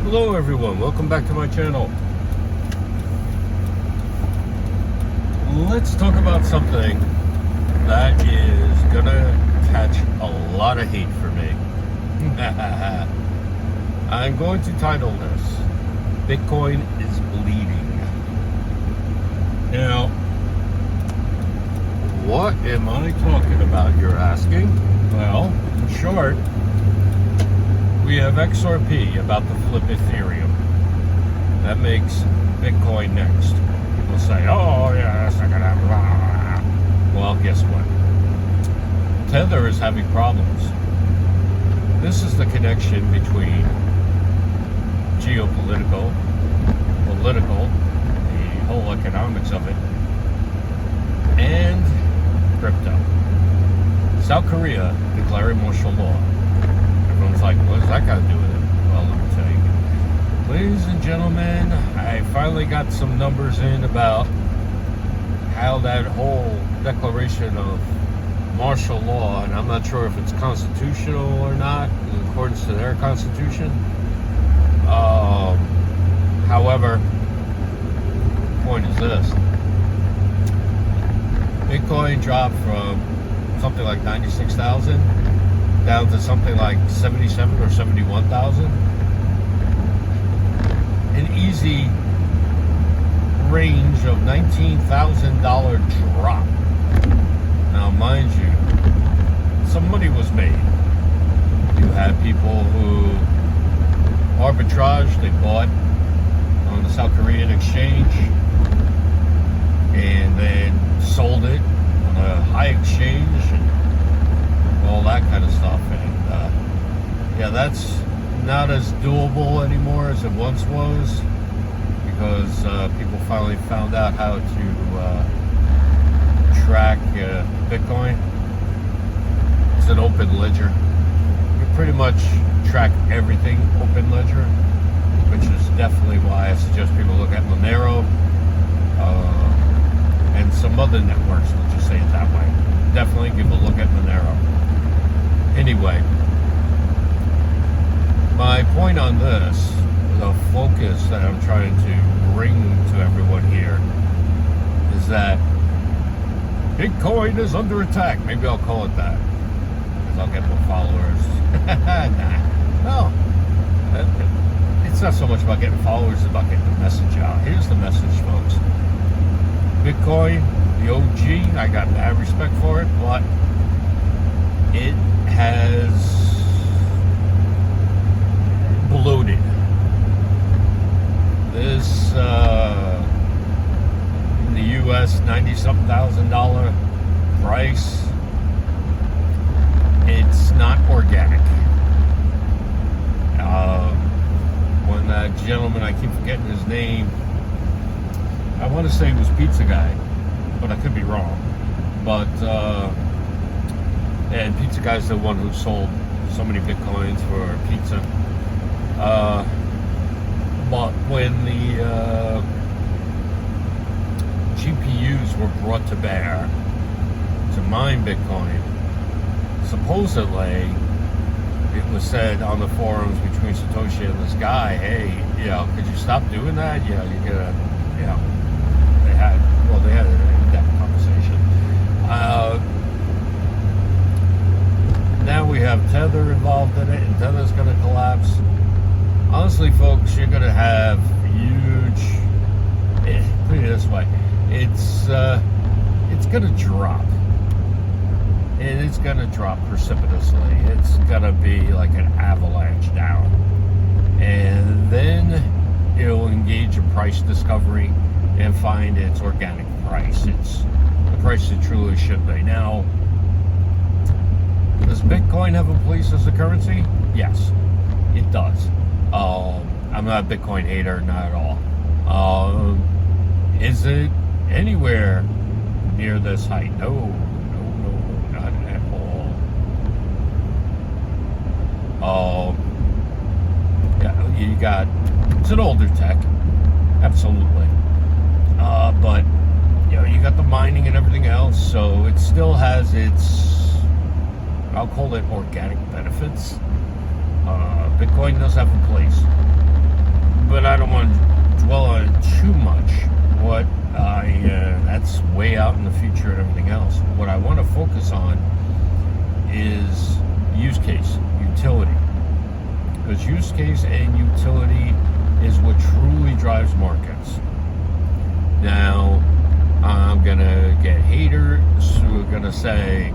Hello everyone, welcome back to my channel. Let's talk about something that is gonna catch a lot of hate for me. I'm going to title this, Bitcoin is Bleeding. Now, what am I talking about, you're asking? Well, in short, we have XRP about to flip Ethereum. That makes Bitcoin next. People say, oh yeah, that's not gonna happen. Well, guess what? Tether is having problems. This is the connection between geopolitical, political, the whole economics of it, and crypto. South Korea declaring martial law. Everyone's like, what does that got to do with it? Well, let me tell you. Ladies and gentlemen, I finally got some numbers in about how that whole declaration of martial law, and I'm not sure if it's constitutional or not, in accordance to their constitution. However, the point is this. Bitcoin dropped from something like 96,000 down to something like 77 or 71,000. An easy range of $19,000 drop. Now, mind you, some money was made. You had people who arbitrage, they bought on the South Korean exchange and then sold it on a high exchange and all that kind of stuff. And yeah, that's not as doable anymore as it once was, because people finally found out how to track Bitcoin. It's an open ledger. You pretty much track everything open ledger, which is definitely why I suggest people look at Monero and some other networks, let's just say it that way. Definitely give a look at Monero. Anyway, my point on this, the focus that I'm trying to bring to everyone here, is that Bitcoin is under attack. Maybe I'll call it that, because I'll get more followers. No, it's not so much about getting followers, it's about getting the message out. Here's the message, folks. Bitcoin, the OG, I got mad respect for it, but it has bloated. This in the US $90-something thousand price, it's not organic. When that gentleman, I keep forgetting his name, I want to say it was Pizza Guy, but I could be wrong. But and Pizza Guy's the one who sold so many Bitcoins for pizza. But when the GPUs were brought to bear to mine Bitcoin, supposedly it was said on the forums between Satoshi and this guy, hey, could you stop doing that? You gotta, they had an in-depth conversation. Now we have Tether involved in it, and Tether's going to collapse. Honestly, folks, you're going to have huge. Put it this way, it's going to drop, and it's going to drop precipitously. It's going to be like an avalanche down, and then it'll engage in price discovery and find its organic price. It's the price it truly should be. Now, does Bitcoin have a place as a currency? Yes, it does. I'm not a Bitcoin hater, not at all. Is it anywhere near this height? No, not at all. Yeah, you got, it's an older tech, absolutely. But you got the mining and everything else, so it still has its, I'll call it, organic benefits. Bitcoin does have a place. but I don't want to dwell on it too much. That's way out in the future and everything else. What I want to focus on is use case, utility. Because use case and utility is what truly drives markets. Now, I'm going to get haters who are going to say,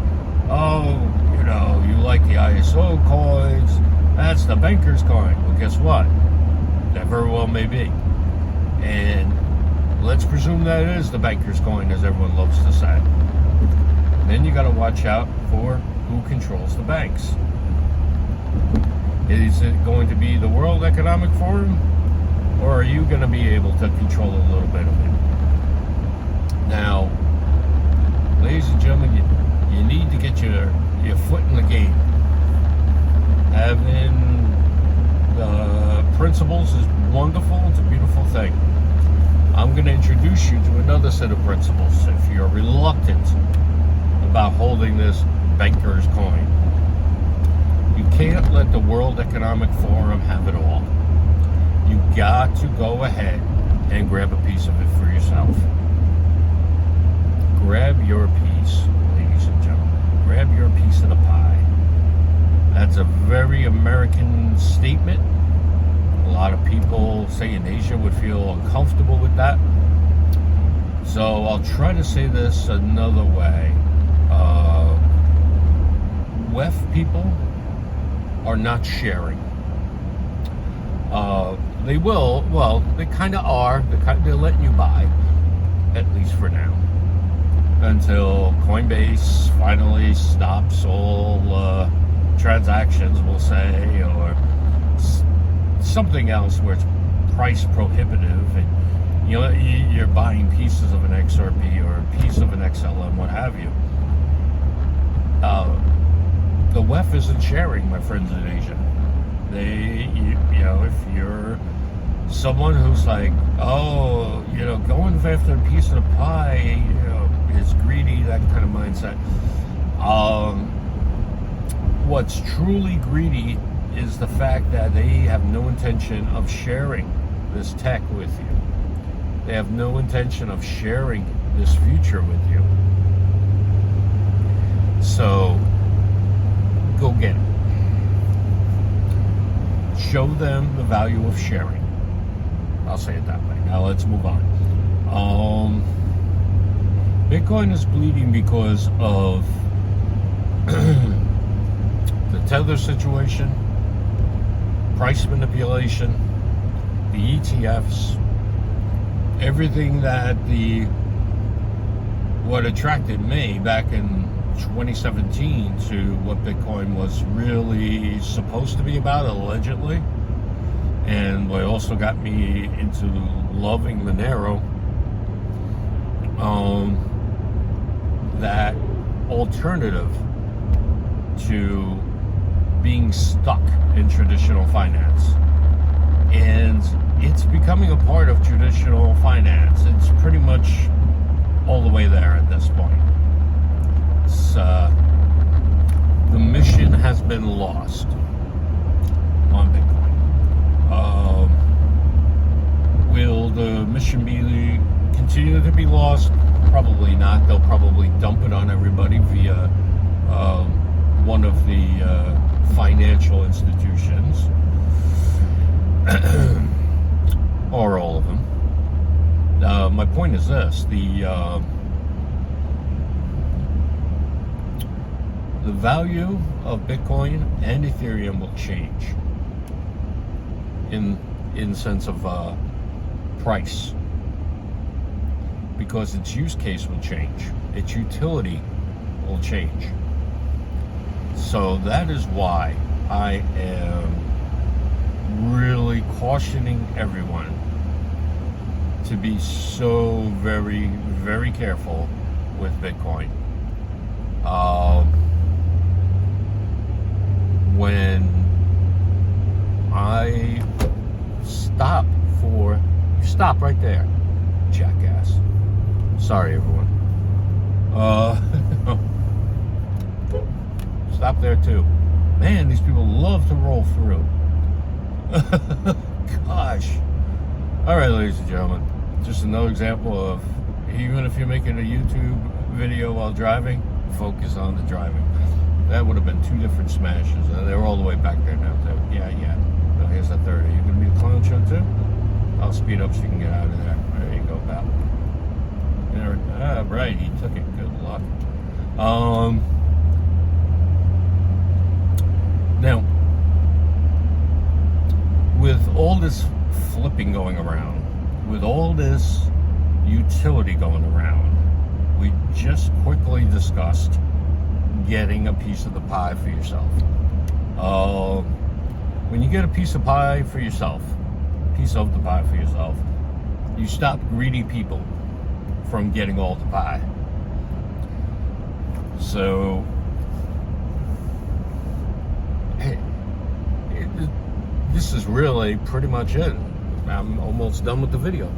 oh, you like the ISO coins, that's the banker's coin. Well, guess what? That very well may be. And let's presume that it is the banker's coin, as everyone loves to say. Then you got to watch out for who controls the banks. Is it going to be the World Economic Forum, or are you going to be able to control a little bit of it? Now, ladies and gentlemen, you need to get your foot in the game. Having principles is wonderful. It's a beautiful thing. I'm going to introduce you to another set of principles if you're reluctant about holding this banker's coin. You can't let the World Economic Forum have it all. You got to go ahead and grab a piece of it for yourself. Grab your piece, ladies and gentlemen. Grab your piece of the pie. That's a very American statement. A lot of people, say in Asia, would feel uncomfortable with that. So I'll try to say this another way. WEF people are not sharing. They will, well, they kind of are. They're letting you buy, at least for now, until Coinbase finally stops all transactions, we'll say, or something else where it's price prohibitive, and you're buying pieces of an XRP or a piece of an XLM, what have you. The WEF isn't sharing, my friends in Asia. If you're someone who's like, going after a piece of the pie, is greedy, that kind of mindset. What's truly greedy is the fact that they have no intention of sharing this tech with you. They have no intention of sharing this future with you. So, go get it. Show them the value of sharing. I'll say it that way. Now let's move on. Bitcoin is bleeding because of the Tether situation, price manipulation, the ETFs, everything that what attracted me back in 2017 to what Bitcoin was really supposed to be about, allegedly, and what also got me into loving Monero, that alternative to being stuck in traditional finance. And it's becoming a part of traditional finance. It's pretty much all the way there at this point. The mission has been lost on Bitcoin. Will the mission continue to be lost? Probably not. They'll probably dump it on everybody via one of the financial institutions, or all of them. My point is this: the value of Bitcoin and Ethereum will change in sense of price, because its use case will change, its utility will change. So that is why I am really cautioning everyone to be so very, very careful with Bitcoin. When I stop right there, jackass. Sorry, everyone. Stop there too. Man, these people love to roll through. Gosh, All right, ladies and gentlemen, just another example of, even if you're making a YouTube video while driving, focus on the driving. That would have been 2 different smashes, and they're all the way back there now too. Yeah. So here's the third. Are you going to be a clown show too? I'll speed up so you can get out of there. There you go, pal. Right, he took it. Good luck. Now, with all this flipping going around, with all this utility going around, we just quickly discussed getting a piece of the pie for yourself. When you get a piece of pie for yourself, you stop greedy people from getting all the pie. So, hey, this is really pretty much it. I'm almost done with the video.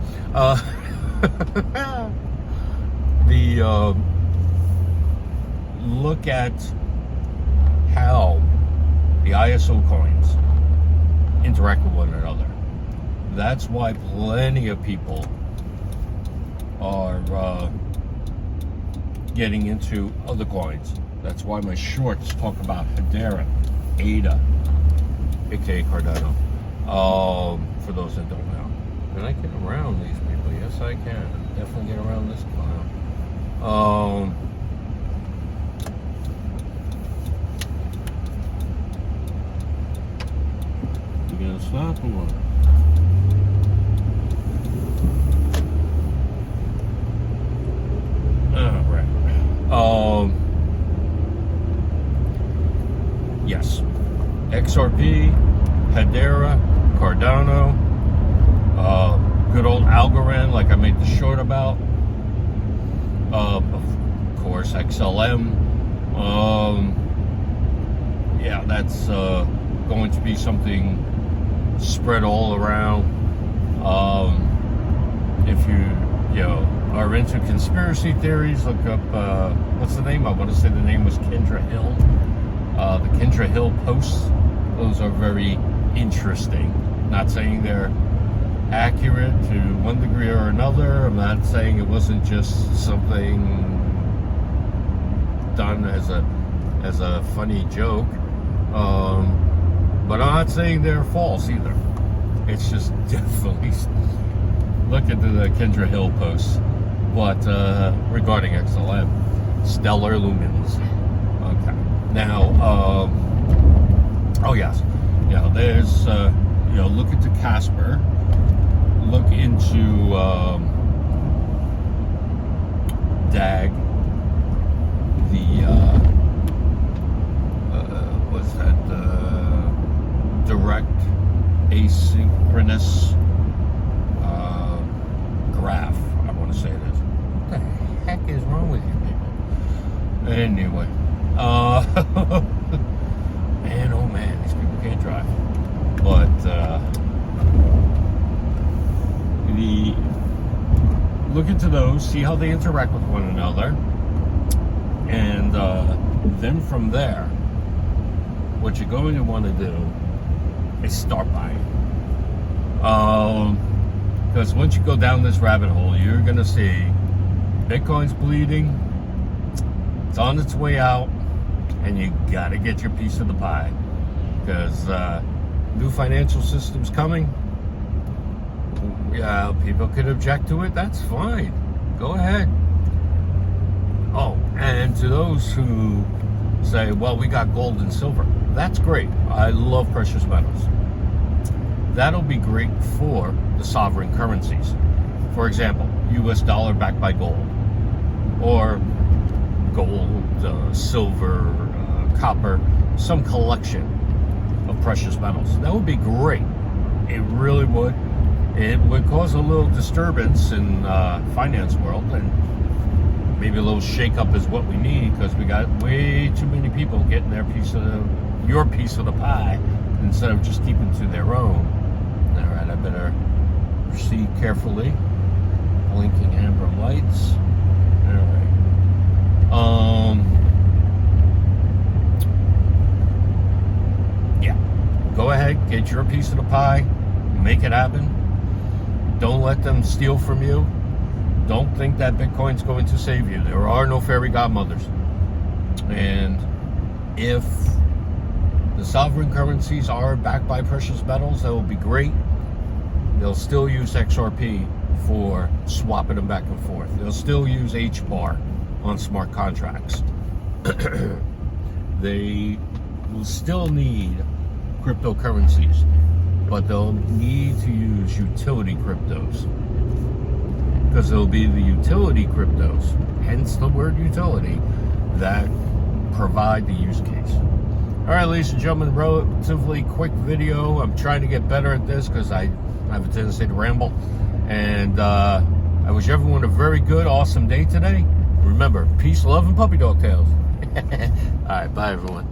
Look at how the ISO coins interact with one another. That's why plenty of people are getting into other coins. That's why my shorts talk about Hedera, ADA, aka Cardano. For those that don't know. Can I get around these people? Yes, I can. Definitely get around this clown. You gonna stop or what? Right. Yes. XRP, Hedera, Cardano, good old Algorand, like I made the short about. Of course, XLM. Yeah, that's going to be something spread all around. If you are into conspiracy theories, look up what's the name? I want to say the name was Kendra Hill. The Kendra Hill posts. Those are very interesting. Not saying they're accurate to one degree or another. I'm not saying it wasn't just something done as a funny joke. But I'm not saying they're false either. It's just definitely look into the Kendra Hill posts. But regarding XLM, stellar lumens. Okay. Now, oh yes, there's look into Casper. Look into DAG. What's that? Direct asynchronous graph. I want to say it is. What the heck is wrong with you people? Anyway, man, oh man, these people can't drive. But look into those, see how they interact with one another, and then from there, what you're going to want to do is start buying. Because once you go down this rabbit hole, you're going to see Bitcoin's bleeding, it's on its way out, and you got to get your piece of the pie. Because new financial system's coming. Yeah, people could object to it. That's fine. Go ahead. Oh, and to those who say, well, we got gold and silver. That's great. I love precious metals. That'll be great for the sovereign currencies. For example, US dollar backed by gold. Or gold, silver, copper, some collection of precious metals. That would be great. It really would. It would cause a little disturbance in finance world, and maybe a little shake-up is what we need, because we got way too many people getting your piece of the pie instead of just keeping to their own. All right, I better proceed carefully. Blinking amber lights. All right. Yeah. Go ahead, get your piece of the pie, make it happen. Don't let them steal from you. Don't think that Bitcoin's going to save you. There are no fairy godmothers. And if the sovereign currencies are backed by precious metals, that will be great. They'll still use XRP for swapping them back and forth. They'll still use HBAR on smart contracts. They will still need cryptocurrencies, but they'll need to use utility cryptos, because it'll be the utility cryptos, hence the word utility, that provide the use case. All right, ladies and gentlemen, relatively quick video. I'm trying to get better at this because I have a tendency to ramble. And I wish everyone a very good, awesome day today. Remember, peace, love, and puppy dog tails. All right, bye, everyone.